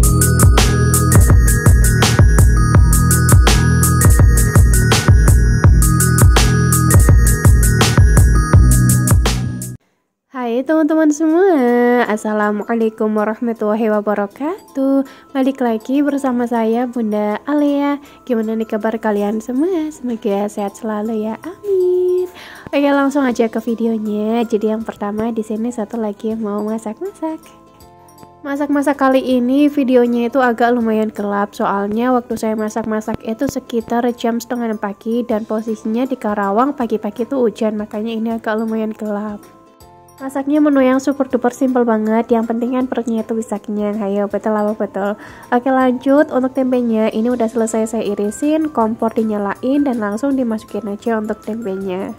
Hai teman-teman semua, Assalamualaikum warahmatullahi wabarakatuh. Balik lagi bersama saya Bunda Alea. Gimana nih kabar kalian semua? Semoga sehat selalu ya, amin. Oke, langsung aja ke videonya. Jadi yang pertama di sini satu lagi mau masak-masak. Masak-masak kali ini videonya itu agak lumayan gelap, soalnya waktu saya masak-masak itu sekitar jam setengah 6 pagi dan posisinya di Karawang pagi-pagi tuh hujan, makanya ini agak lumayan gelap. Masaknya menu yang super duper simple banget, yang penting kan perutnya itu bisa kenyang. Ayo, betul apa betul? Oke, lanjut. Untuk tempenya ini udah selesai saya irisin, kompor dinyalain dan langsung dimasukin aja untuk tempenya.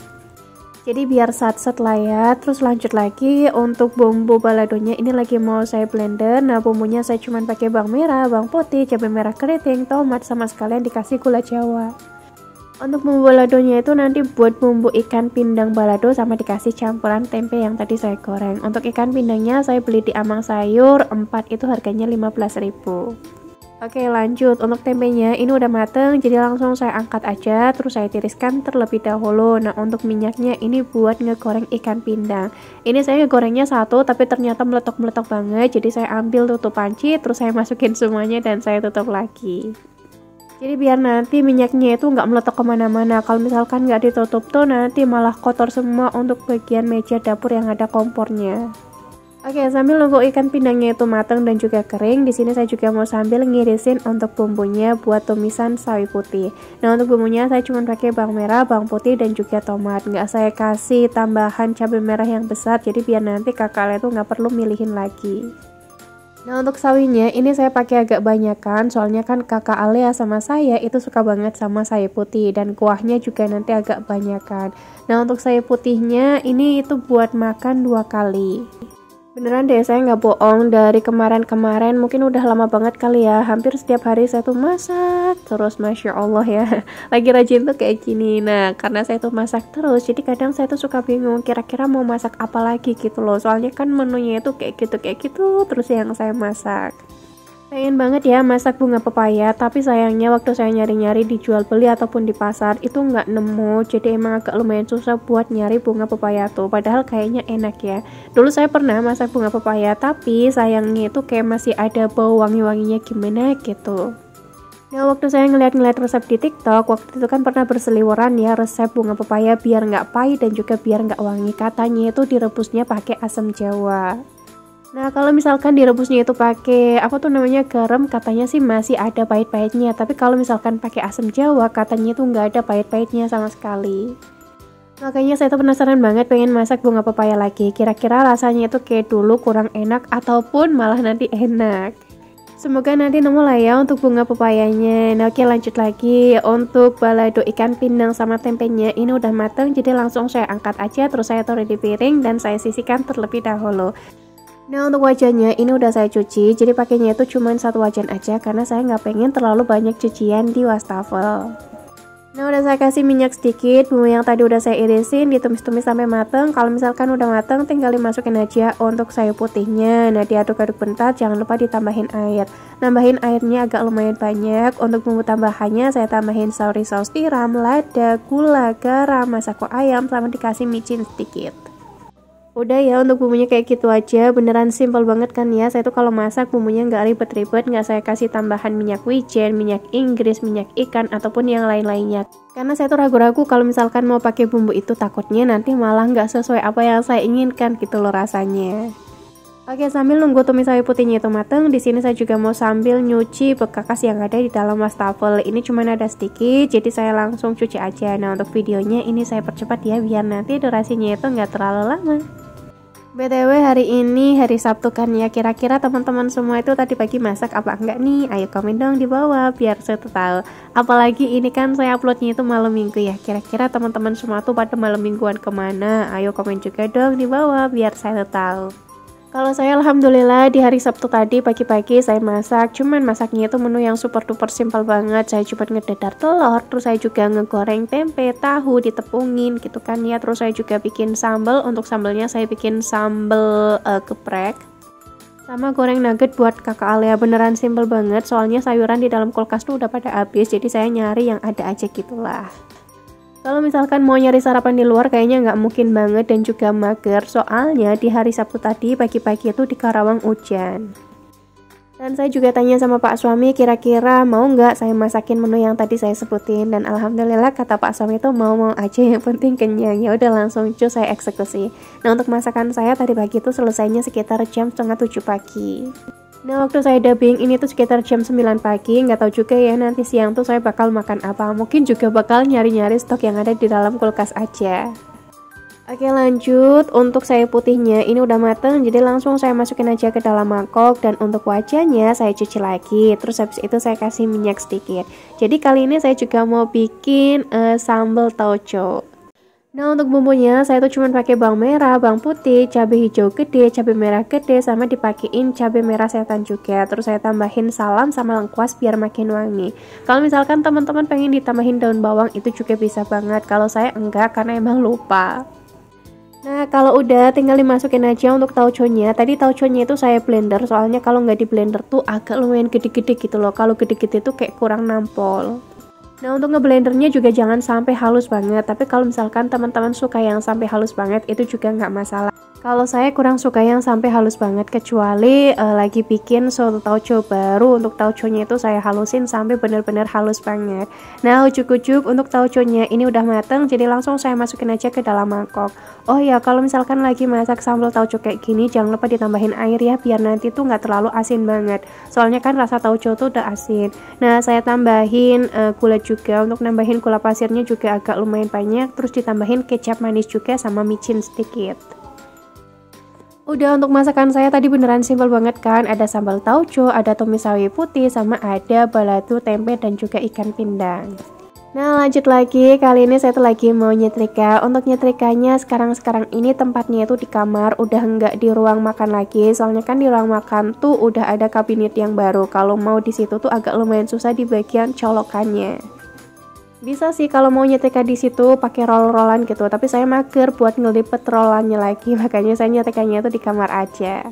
Jadi biar sat-sat lah ya. Terus lanjut lagi untuk bumbu baladonya, ini lagi mau saya blender. Nah, bumbunya saya cuman pakai bawang merah, bawang putih, cabai merah keriting, tomat, sama sekalian dikasih gula Jawa. Untuk bumbu baladonya itu nanti buat bumbu ikan pindang balado sama dikasih campuran tempe yang tadi saya goreng. Untuk ikan pindangnya saya beli di Amang Sayur 4, itu harganya 15.000. Oke, lanjut. Untuk tempenya ini udah mateng, jadi langsung saya angkat aja, terus saya tiriskan terlebih dahulu. Nah, untuk minyaknya ini buat ngegoreng ikan pindang. Ini saya ngegorengnya satu, tapi ternyata meletok-meletok banget, jadi saya ambil tutup panci, terus saya masukin semuanya dan saya tutup lagi. Jadi biar nanti minyaknya itu nggak meletok kemana-mana. Kalau misalkan nggak ditutup tuh nanti malah kotor semua untuk bagian meja dapur yang ada kompornya. Oke, sambil nunggu ikan pindangnya itu matang dan juga kering, di sini saya juga mau sambil ngirisin untuk bumbunya buat tumisan sawi putih. Nah, untuk bumbunya saya cuma pakai bawang merah, bawang putih dan juga tomat. Nggak saya kasih tambahan cabai merah yang besar, jadi biar nanti kakaknya itu nggak perlu milihin lagi. Nah, untuk sawinya ini saya pakai agak banyakan, soalnya kan kakak Alea sama saya itu suka banget sama sawi putih dan kuahnya juga nanti agak banyakan. Nah, untuk sawi putihnya ini itu buat makan 2 kali. Beneran deh, saya nggak bohong, dari kemarin-kemarin mungkin udah lama banget kali ya, hampir setiap hari saya tuh masak terus, Masya Allah ya. Lagi rajin tuh kayak gini. Nah, karena saya tuh masak terus, jadi kadang saya tuh suka bingung kira-kira mau masak apa lagi gitu loh, soalnya kan menunya itu kayak gitu terus yang saya masak. Pengen banget ya masak bunga pepaya, tapi sayangnya waktu saya nyari-nyari dijual beli ataupun di pasar itu nggak nemu, jadi emang agak lumayan susah buat nyari bunga pepaya tuh, padahal kayaknya enak ya. Dulu saya pernah masak bunga pepaya, tapi sayangnya itu kayak masih ada bau wangi-wanginya gimana gitu. Nah, waktu saya ngeliat-ngeliat resep di TikTok, waktu itu kan pernah berseliweran ya resep bunga pepaya biar nggak pahit dan juga biar nggak wangi, katanya itu direbusnya pakai asam jawa. Nah, kalau misalkan direbusnya itu pakai apa tuh namanya garam, katanya sih masih ada pahit-pahitnya. Tapi kalau misalkan pakai asam jawa, katanya tuh nggak ada pahit-pahitnya sama sekali. Makanya saya tuh penasaran banget pengen masak bunga pepaya lagi. Kira-kira rasanya itu kayak dulu kurang enak ataupun malah nanti enak. Semoga nanti nemu lah ya untuk bunga pepayanya. Nah, oke, lanjut lagi. Untuk balado ikan pindang sama tempenya ini udah mateng, jadi langsung saya angkat aja, terus saya taruh di piring dan saya sisihkan terlebih dahulu. Nah, untuk wajannya ini udah saya cuci, jadi pakainya itu cuma 1 wajan aja karena saya nggak pengen terlalu banyak cucian di wastafel. Nah, udah saya kasih minyak sedikit, bumbu yang tadi udah saya irisin ditumis-tumis sampai mateng. Kalau misalkan udah mateng tinggal dimasukin aja untuk sawi putihnya. Nah, diaduk-aduk bentar, jangan lupa ditambahin air. Nambahin airnya agak lumayan banyak. Untuk bumbu tambahannya saya tambahin sauri saus tiram, lada, gula, garam, masako ayam, sama dikasih micin sedikit. Udah ya, untuk bumbunya kayak gitu aja, beneran simple banget kan ya. Saya tuh kalau masak bumbunya nggak ribet-ribet, nggak saya kasih tambahan minyak wijen, minyak Inggris, minyak ikan, ataupun yang lain-lainnya. Karena saya tuh ragu-ragu kalau misalkan mau pakai bumbu itu, takutnya nanti malah nggak sesuai apa yang saya inginkan gitu loh rasanya. Oke, sambil nunggu tumis sawi putihnya itu mateng, di sini saya juga mau sambil nyuci bekas yang ada di dalam wastafel. Ini cuma ada sedikit, jadi saya langsung cuci aja. Nah, untuk videonya ini saya percepat ya, biar nanti durasinya itu nggak terlalu lama. BTW hari ini hari Sabtu kan ya, kira-kira teman-teman semua itu tadi pagi masak apa enggak nih? Ayo komen dong di bawah biar saya tahu. Apalagi ini kan saya uploadnya itu malam minggu ya, kira-kira teman-teman semua tuh pada malam mingguan kemana? Ayo komen juga dong di bawah biar saya tahu. Kalau saya alhamdulillah di hari Sabtu tadi pagi-pagi saya masak, cuman masaknya itu menu yang super duper simpel banget. Saya cuma ngededar telur, terus saya juga ngegoreng tempe, tahu ditepungin gitu kan ya. Terus saya juga bikin sambal, untuk sambalnya saya bikin sambal geprek. Sama goreng nugget buat kakak Alia, beneran simple banget. Soalnya sayuran di dalam kulkas tuh udah pada habis, jadi saya nyari yang ada aja gitulah. Kalau misalkan mau nyari sarapan di luar kayaknya nggak mungkin banget dan juga mager. Soalnya di hari Sabtu tadi pagi-pagi itu di Karawang hujan. Dan saya juga tanya sama Pak suami kira-kira mau nggak saya masakin menu yang tadi saya sebutin. Dan alhamdulillah kata Pak suami itu mau aja, yang penting kenyang. Ya udah langsung cus saya eksekusi. Nah untuk masakan saya tadi pagi itu selesainya sekitar jam setengah 7 pagi. Nah waktu saya dubbing ini tuh sekitar jam 9 pagi. Nggak tahu juga ya nanti siang tuh saya bakal makan apa. Mungkin juga bakal nyari-nyari stok yang ada di dalam kulkas aja. Oke lanjut, untuk sayur putihnya ini udah mateng, jadi langsung saya masukin aja ke dalam mangkok. Dan untuk wajahnya saya cuci lagi, terus habis itu saya kasih minyak sedikit. Jadi kali ini saya juga mau bikin sambal tauco. Nah untuk bumbunya saya tuh cuma pakai bawang merah, bawang putih, cabai hijau gede, cabai merah gede, sama dipakein cabai merah setan juga. Terus saya tambahin salam sama lengkuas biar makin wangi. Kalau misalkan teman-teman pengen ditambahin daun bawang itu juga bisa banget. Kalau saya enggak karena emang lupa. Nah kalau udah tinggal dimasukin aja untuk tauconya. Tadi tauconya itu saya blender, soalnya kalau nggak di blender tuh agak lumayan gede-gede gitu loh. Kalau gede-gede tuh kayak kurang nampol. Nah untuk ngeblendernya juga jangan sampai halus banget. Tapi kalau misalkan teman-teman suka yang sampai halus banget itu juga nggak masalah. Kalau saya kurang suka yang sampai halus banget, kecuali lagi bikin soto tauco baru. Untuk tauconya itu saya halusin sampai benar-benar halus banget. Nah ujuk-ujuk untuk tauconya ini udah mateng, jadi langsung saya masukin aja ke dalam mangkok. Oh ya kalau misalkan lagi masak sambal tauco kayak gini jangan lupa ditambahin air ya, biar nanti tuh nggak terlalu asin banget. Soalnya kan rasa tauco tuh udah asin. Nah saya tambahin gula juga, untuk nambahin gula pasirnya juga agak lumayan banyak. Terus ditambahin kecap manis juga sama micin sedikit. Udah untuk masakan saya tadi beneran simpel banget kan. Ada sambal tauco, ada tumis sawi putih, sama ada balado tempe dan juga ikan pindang. Nah lanjut lagi, kali ini saya tuh lagi mau nyetrika. Untuk nyetrikanya sekarang ini tempatnya itu di kamar, udah nggak di ruang makan lagi. Soalnya kan di ruang makan tuh udah ada kabinet yang baru. Kalau mau di situ tuh agak lumayan susah di bagian colokannya. Bisa sih kalau mau nyetrika di situ pakai roll-rollan gitu, tapi saya mager buat ngelipet rollannya lagi, makanya saya nyetrikanya itu di kamar aja.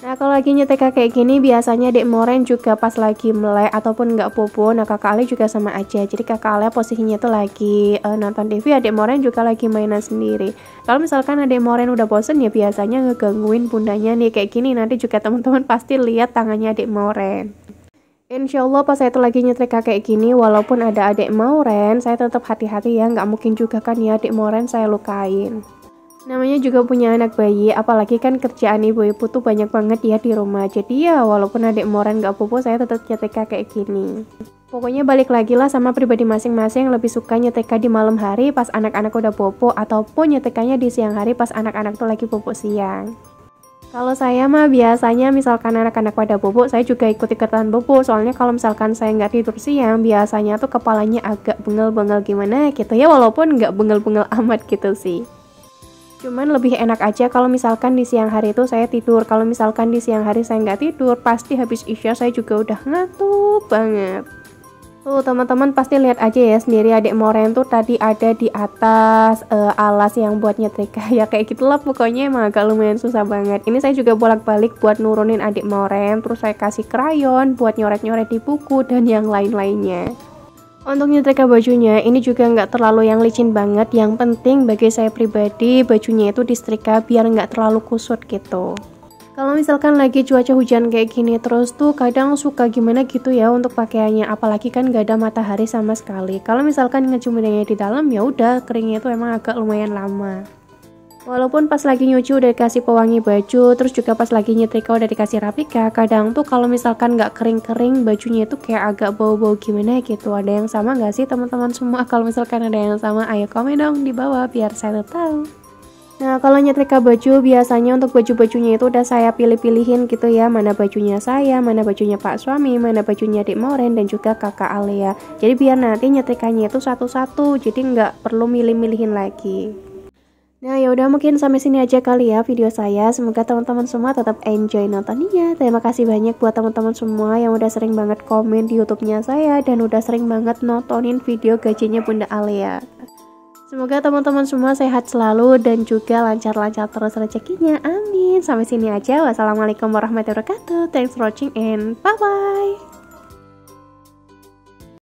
Nah kalau lagi nyetrika kayak gini biasanya Dek Moren juga pas lagi melek ataupun nggak bobo. Nah kakak Ale juga sama aja, jadi kakak Ale posisinya tuh lagi nonton TV, Adek Moren juga lagi mainan sendiri. Kalau misalkan Adek Moren udah bosen ya biasanya ngegangguin bundanya nih kayak gini, nanti juga teman-teman pasti lihat tangannya Adek Moren. Insya Allah pas saya tuh lagi nyetrika kayak gini, walaupun ada adik Moren, saya tetap hati-hati ya, nggak mungkin juga kan ya adik Moren saya lukain. Namanya juga punya anak bayi, apalagi kan kerjaan ibu-ibu tuh banyak banget ya di rumah. Jadi ya walaupun adik Moren nggak bobo, saya tetap nyetrika kayak gini. Pokoknya balik lagi lah sama pribadi masing-masing, lebih suka nyetrika di malam hari pas anak-anak udah bobo, ataupun nyetrikanya di siang hari pas anak-anak tuh lagi bobo siang. Kalau saya mah biasanya misalkan anak-anak pada bobo, saya juga ikut-ikutan bobo. Soalnya kalau misalkan saya nggak tidur siang, biasanya tuh kepalanya agak bengel-bengel gimana gitu ya, walaupun nggak bengel-bengel amat gitu sih. Cuman lebih enak aja kalau misalkan di siang hari itu saya tidur. Kalau misalkan di siang hari saya nggak tidur, pasti habis isya saya juga udah ngantuk banget. Tuh teman-teman pasti lihat aja ya sendiri, adik Moren tuh tadi ada di atas alas yang buat nyetrika. Ya kayak gitulah pokoknya, emang agak lumayan susah banget. Ini saya juga bolak-balik buat nurunin adik Moren, terus saya kasih krayon buat nyoret-nyoret di buku dan yang lain-lainnya. Untuk nyetrika bajunya ini juga nggak terlalu yang licin banget. Yang penting bagi saya pribadi bajunya itu disetrika biar nggak terlalu kusut gitu. Kalau misalkan lagi cuaca hujan kayak gini terus tuh kadang suka gimana gitu ya untuk pakaiannya, apalagi kan gak ada matahari sama sekali. Kalau misalkan ngejemurnya di dalam ya udah keringnya itu emang agak lumayan lama. Walaupun pas lagi nyuci udah dikasih pewangi baju, terus juga pas lagi nyetrika udah dikasih rapika, kadang tuh kalau misalkan nggak kering-kering bajunya itu kayak agak bau-bau gimana gitu. Ada yang sama nggak sih teman-teman semua? Kalau misalkan ada yang sama, ayo komen dong di bawah biar saya tahu. Nah kalau nyetrika baju biasanya untuk baju-bajunya itu udah saya pilih-pilihin gitu ya, mana bajunya saya, mana bajunya Pak suami, mana bajunya Dik Moren dan juga kakak Alia. Jadi biar nanti nyetrikanya itu satu-satu, jadi nggak perlu milih-milihin lagi. Nah yaudah mungkin sampai sini aja kali ya video saya. Semoga teman-teman semua tetap enjoy nontonnya. Terima kasih banyak buat teman-teman semua yang udah sering banget komen di YouTube-nya saya dan udah sering banget nontonin video gajinya Bunda Alia. Semoga teman-teman semua sehat selalu dan juga lancar-lancar terus rezekinya. Amin. Sampai sini aja. Wassalamualaikum warahmatullahi wabarakatuh. Thanks for watching and bye-bye.